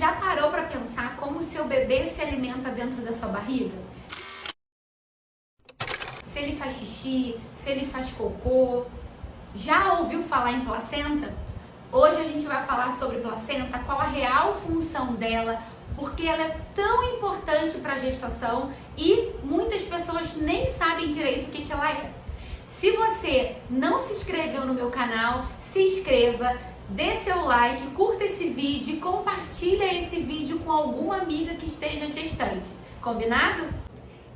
Já parou para pensar como o seu bebê se alimenta dentro da sua barriga? Se ele faz xixi, se ele faz cocô. Já ouviu falar em placenta? Hoje a gente vai falar sobre placenta, qual a real função dela, porque ela é tão importante para a gestação e muitas pessoas nem sabem direito o que ela é. Se você não se inscreveu no meu canal, se inscreva, dê seu like, curta esse vídeo e compartilha esse vídeo com alguma amiga que esteja gestante. Combinado?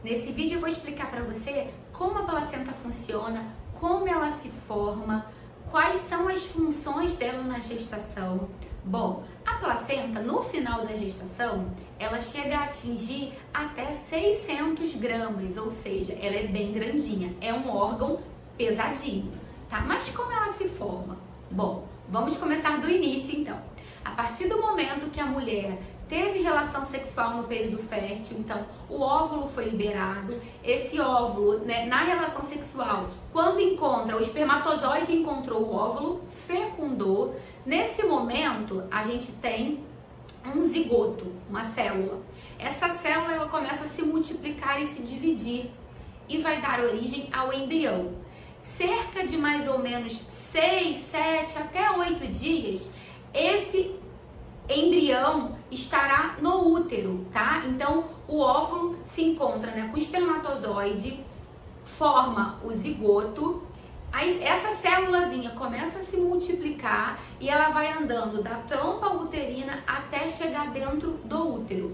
Nesse vídeo eu vou explicar para você como a placenta funciona, como ela se forma, quais são as funções dela na gestação. Bom, a placenta no final da gestação, ela chega a atingir até 600 gramas, ou seja, ela é bem grandinha, é um órgão pesadinho, tá? Mas como ela se forma? Bom, vamos começar do início então. A partir do momento que a mulher teve relação sexual no período fértil, então o óvulo foi liberado, esse óvulo, né, na relação sexual, quando encontra, o espermatozoide encontrou o óvulo, fecundou, nesse momento a gente tem um zigoto, uma célula. Essa célula ela começa a se multiplicar e se dividir e vai dar origem ao embrião. Cerca de mais ou menos 6, 7 até 8 dias, esse embrião estará no útero, tá? Então, o óvulo se encontra, né, com o espermatozoide, forma o zigoto, aí essa célulazinha começa a se multiplicar e ela vai andando da trompa uterina até chegar dentro do útero.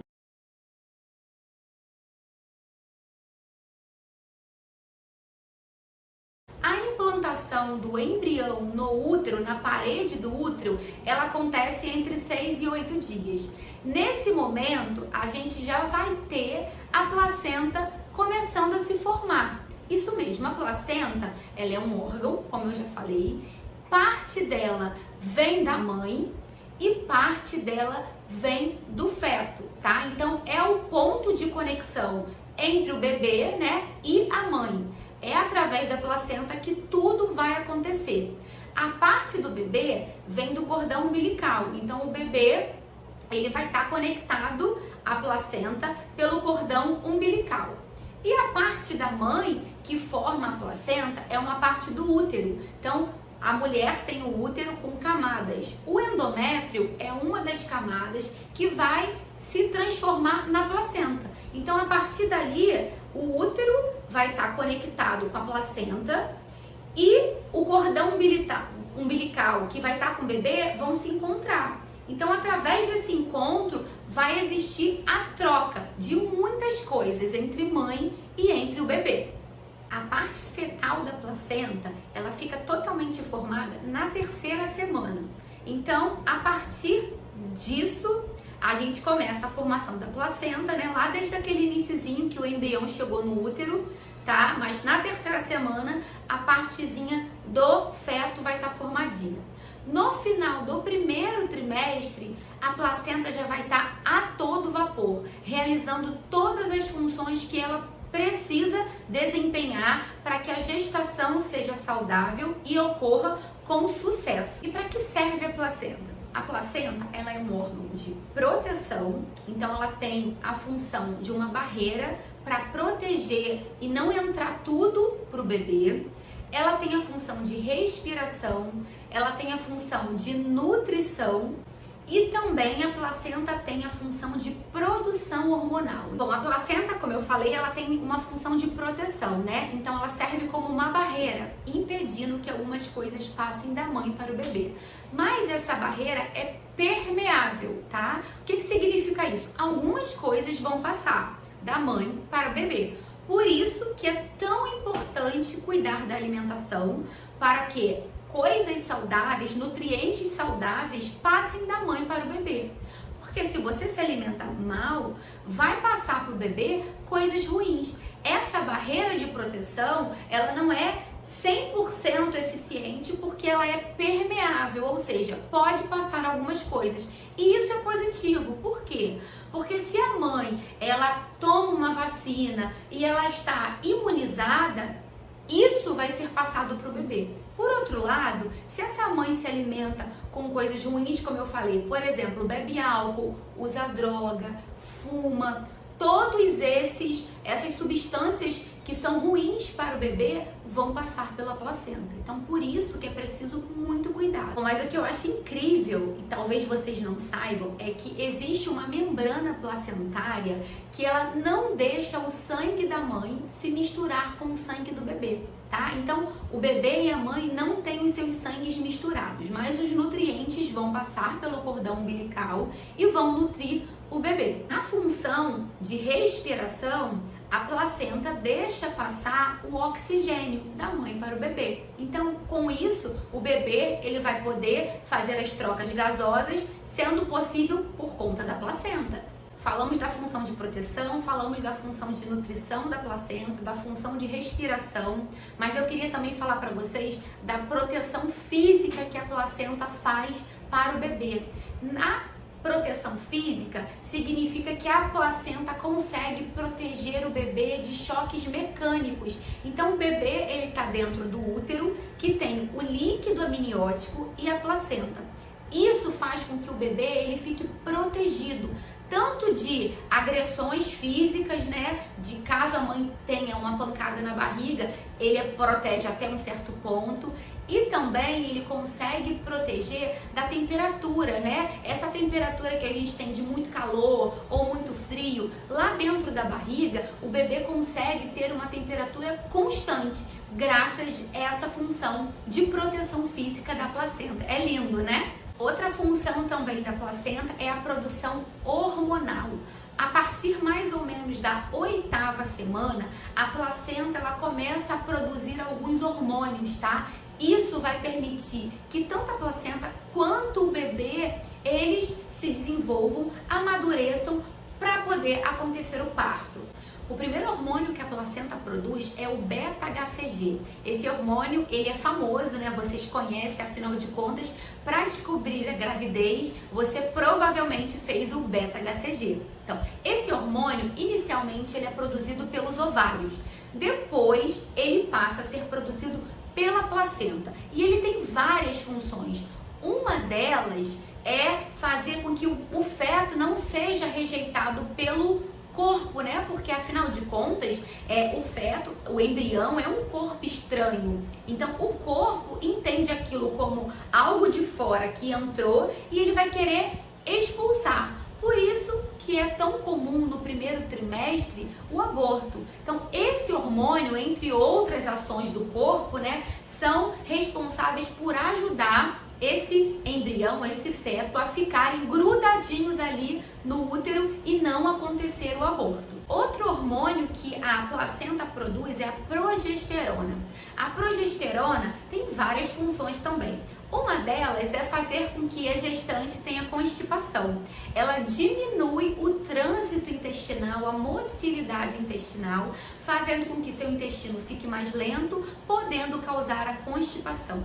A implantação do embrião no útero, na parede do útero, ela acontece entre 6 e 8 dias. Nesse momento, a gente já vai ter a placenta começando a se formar. Isso mesmo, a placenta, ela é um órgão, como eu já falei, parte dela vem da mãe e parte dela vem do feto, tá? Então, é o ponto de conexão entre o bebê, né, e a mãe. É através da placenta que tudo vai acontecer. A parte do bebê vem do cordão umbilical. Então, o bebê ele vai estar conectado à placenta pelo cordão umbilical. E a parte da mãe que forma a placenta é uma parte do útero. Então, a mulher tem o útero com camadas. O endométrio é uma das camadas que vai se transformar na placenta. Então, a partir dali, o útero vai estar conectado com a placenta e o cordão umbilical que vai estar com o bebê vão se encontrar. Então, através desse encontro, vai existir a troca de muitas coisas entre mãe e entre o bebê. A parte fetal da placenta, ela fica totalmente formada na 3ª semana. Então, a partir disso, a gente começa a formação da placenta, né? Lá desde aquele iniciozinho que o embrião chegou no útero, tá? Mas na 3ª semana, a partezinha do feto vai estar formadinha. No final do 1º trimestre, a placenta já vai estar a todo vapor, realizando todas as funções que ela precisa desempenhar para que a gestação seja saudável e ocorra com sucesso. E para que serve a placenta? A placenta, ela é um órgão de proteção, então ela tem a função de uma barreira para proteger e não entrar tudo para o bebê. Ela tem a função de respiração, ela tem a função de nutrição e também a placenta tem a função de produção hormonal. Bom, a placenta, como eu falei, ela tem uma função de proteção, né? Então ela serve como uma barreira, impedindo que algumas coisas passem da mãe para o bebê. Mas essa barreira é permeável, tá? O que significa isso? Algumas coisas vão passar da mãe para o bebê. Por isso que é tão importante cuidar da alimentação para que coisas saudáveis, nutrientes saudáveis passem da mãe para o bebê. Porque se você se alimenta mal, vai passar para o bebê coisas ruins. Essa barreira de proteção, ela não é 100% eficiente porque ela é permeável, ou seja, pode passar algumas coisas. E isso é positivo. Por quê? Porque se a mãe, ela toma uma vacina e ela está imunizada, isso vai ser passado para o bebê. Por outro lado, se essa mãe se alimenta com coisas ruins, como eu falei, por exemplo, bebe álcool, usa droga, fuma, todos essas substâncias que são ruins para o bebê vão passar pela placenta. Então, por isso que é preciso muito cuidado. Mas o que eu acho incrível, e talvez vocês não saibam, é que existe uma membrana placentária que ela não deixa o sangue da mãe se misturar com o sangue do bebê, tá? Então, o bebê e a mãe não têm os seus sangues misturados, mas os nutrientes vão passar pelo cordão umbilical e vão nutrir o bebê. Na função de respiração, a placenta deixa passar o oxigênio da mãe para o bebê. Então, com isso, o bebê ele vai poder fazer as trocas gasosas, sendo possível por conta da placenta. Falamos da função de proteção, falamos da função de nutrição da placenta, da função de respiração, mas eu queria também falar para vocês da proteção física que a placenta faz para o bebê. Na proteção física significa que a placenta consegue proteger o bebê de choques mecânicos. Então o bebê ele está dentro do útero, que tem o líquido amniótico e a placenta. Isso faz com que o bebê ele fique protegido tanto de agressões físicas, né? De caso a mãe tenha uma pancada na barriga, ele protege até um certo ponto. E também ele consegue proteger da temperatura, né? Essa temperatura que a gente tem de muito calor ou muito frio, lá dentro da barriga, o bebê consegue ter uma temperatura constante, graças a essa função de proteção física da placenta. É lindo, né? Outra função também da placenta é a produção hormonal. A partir mais ou menos da 8ª semana, a placenta ela começa a produzir alguns hormônios, tá? Isso vai permitir que tanto a placenta quanto o bebê, eles se desenvolvam, amadureçam para poder acontecer o parto. O primeiro hormônio que a placenta produz é o beta-HCG. Esse hormônio, ele é famoso, né? Vocês conhecem, afinal de contas, para descobrir a gravidez, você provavelmente fez o beta-HCG. Então, esse hormônio, inicialmente, ele é produzido pelos ovários. Depois, ele passa a ser produzido pela placenta. E ele tem várias funções. Uma delas é fazer com que o feto não seja rejeitado pelo corpo, né? Porque afinal de contas, o feto, o embrião é um corpo estranho. Então o corpo entende aquilo como algo de fora que entrou e ele vai querer expulsar. Por isso que é tão comum no primeiro trimestre o aborto. Então esse hormônio, entre outras ações do corpo, né, são responsáveis por ajudar esse embrião, esse feto, a ficarem grudadinhos ali no útero e não acontecer o aborto. Outro hormônio que a placenta produz é a progesterona. A progesterona tem várias funções também. Uma delas é fazer com que a gestante tenha constipação. Ela diminui o trânsito intestinal, a motilidade intestinal, fazendo com que seu intestino fique mais lento, podendo causar a constipação.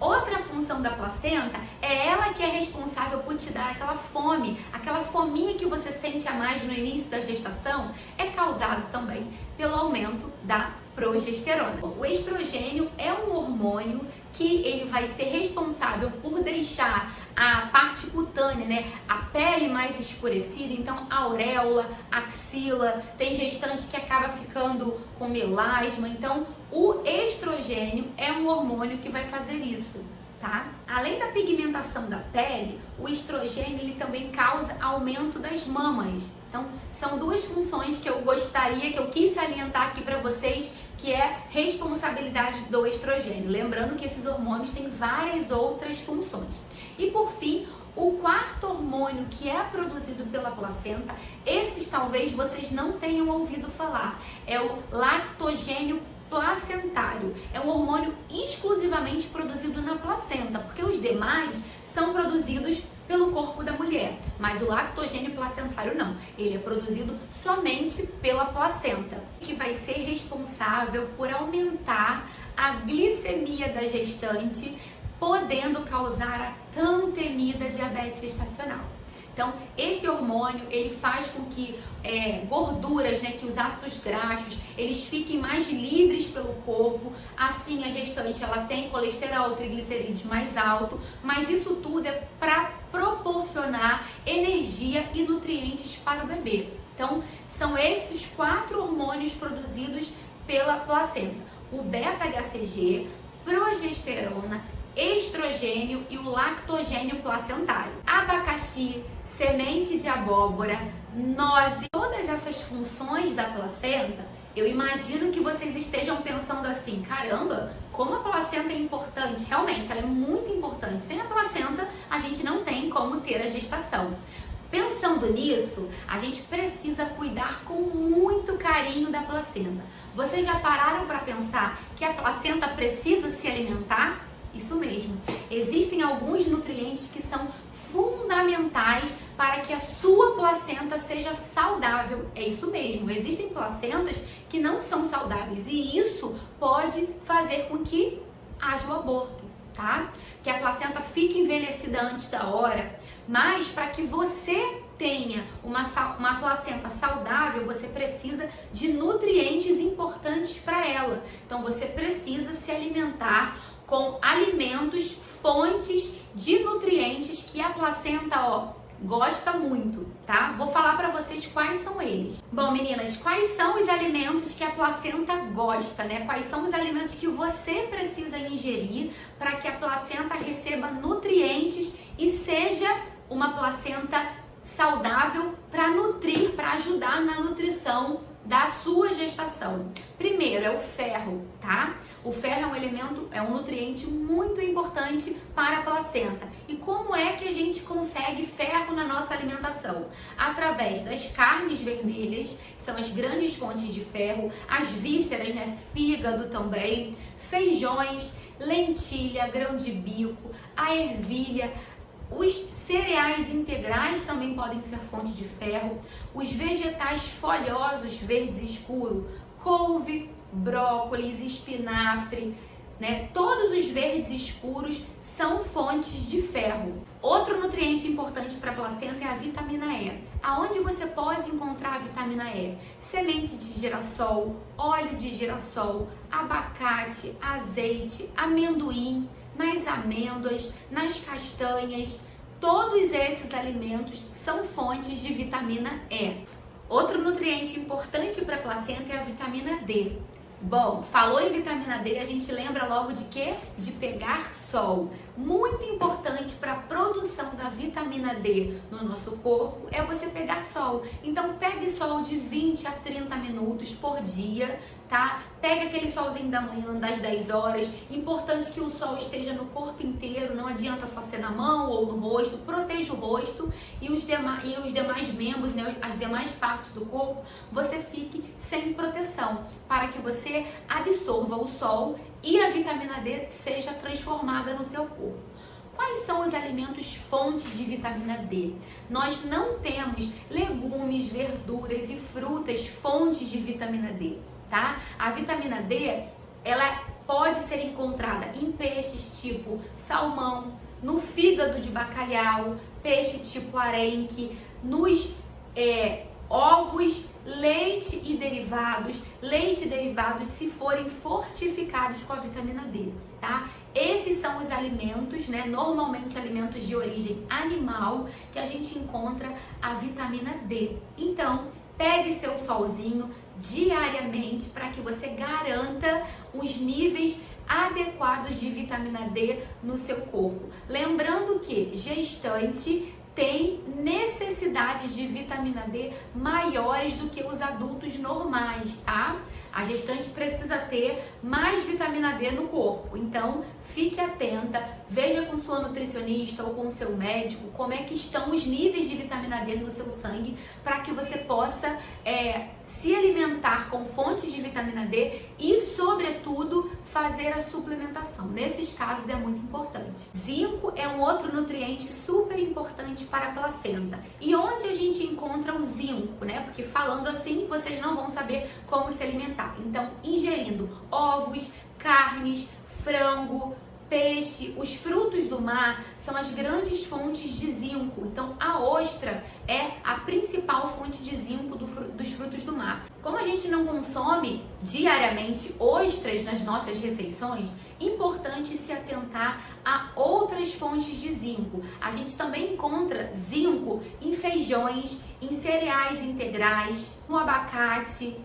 Outra função da placenta é ela que é responsável por te dar aquela fome, aquela fominha que você sente a mais no início da gestação, é causado também pelo aumento da progesterona. O estrogênio é um hormônio que ele vai ser responsável por deixar a parte cutânea, né, a pele mais escurecida, então a auréola, axila, tem gestante que acaba ficando com melasma, então o estrogênio é um hormônio que vai fazer isso, tá? Além da pigmentação da pele, o estrogênio ele também causa aumento das mamas. Então, são duas funções que eu quis salientar aqui para vocês, que é responsabilidade do estrogênio. Lembrando que esses hormônios têm várias outras funções. E por fim, o quarto hormônio que é produzido pela placenta, esses talvez vocês não tenham ouvido falar, é o lactogênio placentário. É um hormônio exclusivamente produzido na placenta, porque os demais são produzidos pelo corpo da mulher, mas o lactogênio placentário não, ele é produzido somente pela placenta, que vai ser responsável por aumentar a glicemia da gestante, podendo causar a tão temida diabetes gestacional. Então, esse hormônio, ele faz com que gorduras, né, que os ácidos graxos, eles fiquem mais livres pelo corpo. Assim, a gestante, ela tem colesterol, triglicerídeos mais alto, mas isso tudo é para proporcionar energia e nutrientes para o bebê. Então, são esses 4 hormônios produzidos pela placenta: o beta-HCG, progesterona, estrogênio e o lactogênio placentário. Abacaxi, semente de abóbora, nozes, todas essas funções da placenta, eu imagino que vocês estejam pensando assim: caramba, como a placenta é importante. Realmente, ela é muito importante. Sem a placenta, a gente não tem como ter a gestação. Pensando nisso, a gente precisa cuidar com muito carinho da placenta. Vocês já pararam para pensar que a placenta precisa se alimentar? Isso mesmo. Existem alguns nutrientes que são fundamentais para que a sua placenta seja saudável. É isso mesmo. Existem placentas que não são saudáveis e isso pode fazer com que haja o aborto, tá? Que a placenta fique envelhecida antes da hora. Mas para que você tenha uma placenta saudável, você precisa de nutrientes importantes para ela. Então você precisa se alimentar com alimentos, fontes de nutrientes que a placenta, gosta muito, tá? Vou falar para vocês quais são eles. Bom, meninas, quais são os alimentos que a placenta gosta, né? Quais são os alimentos que você precisa ingerir para que a placenta receba nutrientes e seja uma placenta saudável para nutrir, para ajudar na nutrição da sua gestação? Primeiro é o ferro, tá? O ferro é um elemento, é um nutriente muito importante para a placenta. E como é que a gente consegue ferro na nossa alimentação? Através das carnes vermelhas, que são as grandes fontes de ferro, as vísceras, né? Fígado também, feijões, lentilha, grão de bico, a ervilha. Os cereais integrais também podem ser fonte de ferro. Os vegetais folhosos verdes escuros, couve, brócolis, espinafre, né? Todos os verdes escuros são fontes de ferro. Outro nutriente importante para a placenta é a vitamina E. Aonde você pode encontrar a vitamina E? Semente de girassol, óleo de girassol, abacate, azeite, amendoim, nas amêndoas, nas castanhas. Todos esses alimentos são fontes de vitamina E. Outro nutriente importante para a placenta é a vitamina D. Bom, falou em vitamina D, a gente lembra logo de quê? De pegar sol. Muito importante para a produção da vitamina D no nosso corpo é você pegar sol. Então pegue sol de 20 a 30 minutos por dia, tá? Pega aquele solzinho da manhã das 10 horas. Importante que o sol esteja no corpo inteiro, não adianta só ser na mão ou no rosto. Proteja o rosto e os demais membros, né, as demais partes do corpo, você fique sem proteção, para que você absorva o sol e a vitamina D seja transformada no seu corpo. Quais são os alimentos fontes de vitamina D? Nós não temos legumes, verduras e frutas fontes de vitamina D, tá? A vitamina D, ela pode ser encontrada em peixes tipo salmão, no fígado de bacalhau, peixe tipo arenque, nos ovos, leite e derivados se forem fortificados com a vitamina D, tá? Esses são os alimentos, né, normalmente alimentos de origem animal, que a gente encontra a vitamina D. Então, pegue seu solzinho diariamente para que você garanta os níveis adequados de vitamina D no seu corpo. Lembrando que gestante tem necessidades de vitamina D maiores do que os adultos normais, tá? A gestante precisa ter mais vitamina D no corpo, então fique atenta, veja com sua nutricionista ou com seu médico como é que estão os níveis de vitamina D no seu sangue para que você possa se alimentar com fontes de vitamina D e, sobretudo, fazer a suplementação. Nesses casos é muito importante. Zinco é um outro nutriente super importante para a placenta. E onde a gente encontra o zinco, né? Porque falando assim, vocês não vão saber como se alimentar. Então, ingerindo ovos, carnes, frango, peixe, os frutos do mar são as grandes fontes de zinco. Então, a ostra é a principal fonte de zinco dos frutos do mar. Como a gente não consome diariamente ostras nas nossas refeições, importante se atentar a outras fontes de zinco. A gente também encontra zinco em feijões, em cereais integrais, no abacate,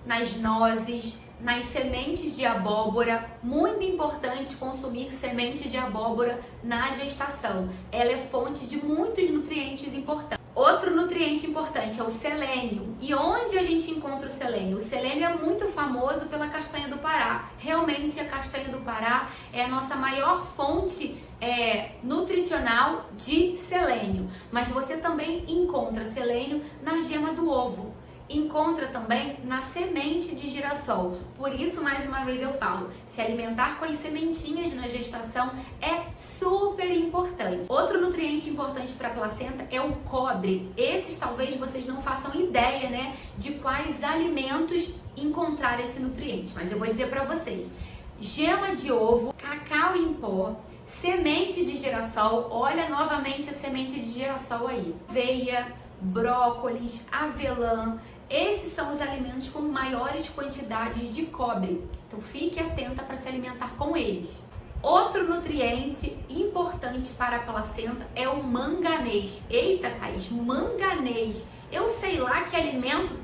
nas nozes, nas sementes de abóbora. Muito importante consumir semente de abóbora na gestação. Ela é fonte de muitos nutrientes importantes. Outro nutriente importante é o selênio. E onde a gente encontra o selênio? O selênio é muito famoso pela castanha do Pará. Realmente a castanha do Pará é a nossa maior fonte nutricional de selênio. Mas você também encontra selênio na gema do ovo. Encontra também na semente de girassol. Por isso, mais uma vez eu falo, se alimentar com as sementinhas na gestação é super importante. Outro nutriente importante para a placenta é o cobre. Esses talvez vocês não façam ideia, né, de quais alimentos encontrar esse nutriente, mas eu vou dizer para vocês. Gema de ovo, cacau em pó, semente de girassol, olha novamente a semente de girassol aí, aveia, brócolis, avelã. Esses são os alimentos com maiores quantidades de cobre, então fique atenta para se alimentar com eles. Outro nutriente importante para a placenta é o manganês. Eita, Thaís, manganês! Eu sei lá que alimento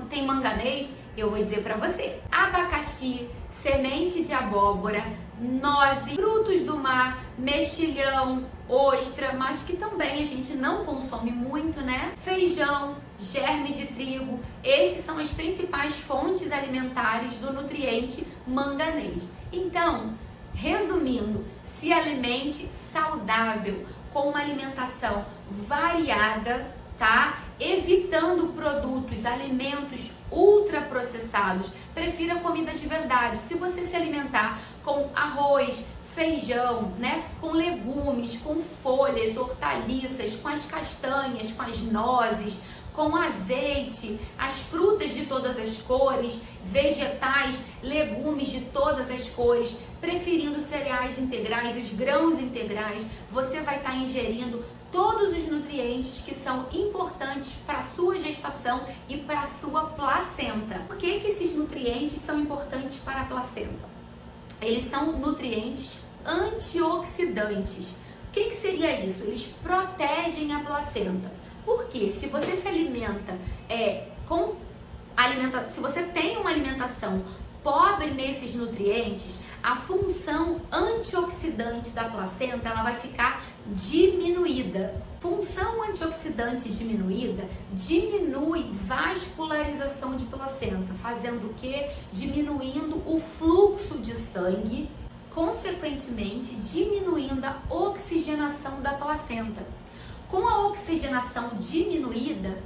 tem manganês, eu vou dizer para você. Abacaxi, semente de abóbora, nozes, frutos do mar, mexilhão, ostra, mas que também a gente não consome muito, né? Feijão, germe de trigo, esses são as principais fontes alimentares do nutriente manganês. Então, resumindo, se alimente saudável, com uma alimentação variada, tá? Evitando produtos, alimentos ultraprocessados. Prefira comida de verdade. Se você se alimentar com arroz, feijão, né, com legumes, com folhas, hortaliças, com as castanhas, com as nozes, com azeite, as frutas de todas as cores, vegetais, legumes de todas as cores, preferindo cereais integrais, os grãos integrais, você vai estar ingerindo todos os nutrientes que são importantes para a sua gestação e para a sua placenta. Por que esses nutrientes são importantes para a placenta? Eles são nutrientes antioxidantes. O que seria isso? Eles protegem a placenta. Porque se você se alimenta se você tem uma alimentação pobre nesses nutrientes, a função antioxidante da placenta ela vai ficar diminuída. Função antioxidante diminuída diminui vascularização de placenta, fazendo o quê? Diminuindo o fluxo de sangue, consequentemente diminuindo a oxigenação da placenta. Com a oxigenação diminuída,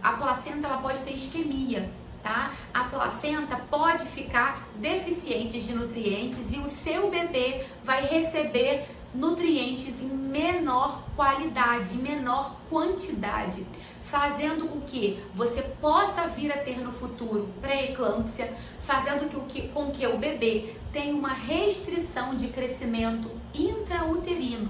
a placenta ela pode ter isquemia, tá? A placenta pode ficar deficiente de nutrientes e o seu bebê vai receber nutrientes em menor qualidade, em menor quantidade, fazendo com que você possa vir a ter no futuro pré-eclâmpsia, fazendo com que o bebê tenha uma restrição de crescimento intrauterino.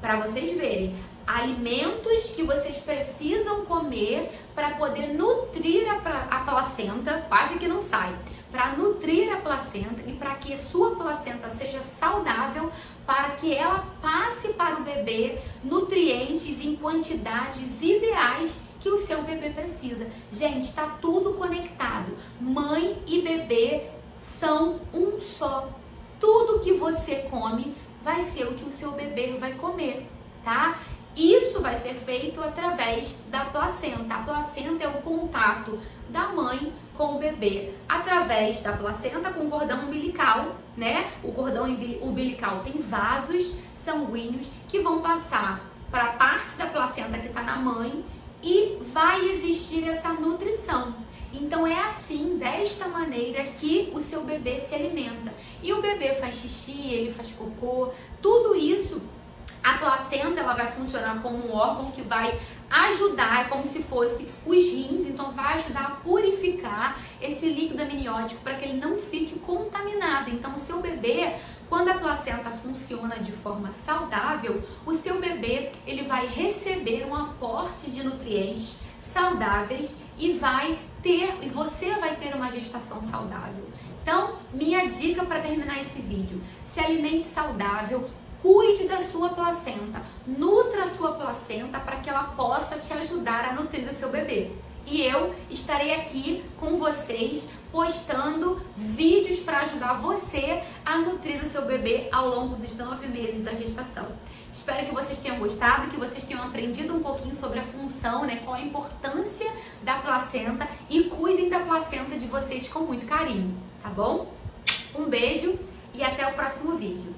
Para vocês verem, alimentos que vocês precisam comer para poder nutrir a placenta, quase que não sai, para nutrir a placenta e para que a sua placenta seja saudável, para que ela passe para o bebê nutrientes em quantidades ideais que o seu bebê precisa. Gente, está tudo conectado. Mãe e bebê são um só. Tudo que você come vai ser o que o seu bebê vai comer, tá? Isso vai ser feito através da placenta. A placenta é o contato da mãe com o bebê através da placenta com o cordão umbilical, né? O cordão umbilical tem vasos sanguíneos que vão passar para a parte da placenta que está na mãe e vai existir essa nutrição. Então é assim, desta maneira que o seu bebê se alimenta. E o bebê faz xixi, ele faz cocô, tudo isso. A placenta ela vai funcionar como um órgão que vai ajudar, é como se fosse os rins, então vai ajudar a purificar esse líquido amniótico para que ele não fique contaminado. Então o seu bebê, Quando a placenta funciona de forma saudável, o seu bebê ele vai receber um aporte de nutrientes saudáveis e você vai ter uma gestação saudável. Então, minha dica para terminar esse vídeo: se alimente saudável, cuide da sua placenta, nutra a sua placenta para que ela possa te ajudar a nutrir o seu bebê. E eu estarei aqui com vocês postando vídeos para ajudar você a nutrir o seu bebê ao longo dos 9 meses da gestação. Espero que vocês tenham gostado, que vocês tenham aprendido um pouquinho sobre a função, qual a importância da placenta, e cuidem da placenta de vocês com muito carinho, tá bom? Um beijo e até o próximo vídeo.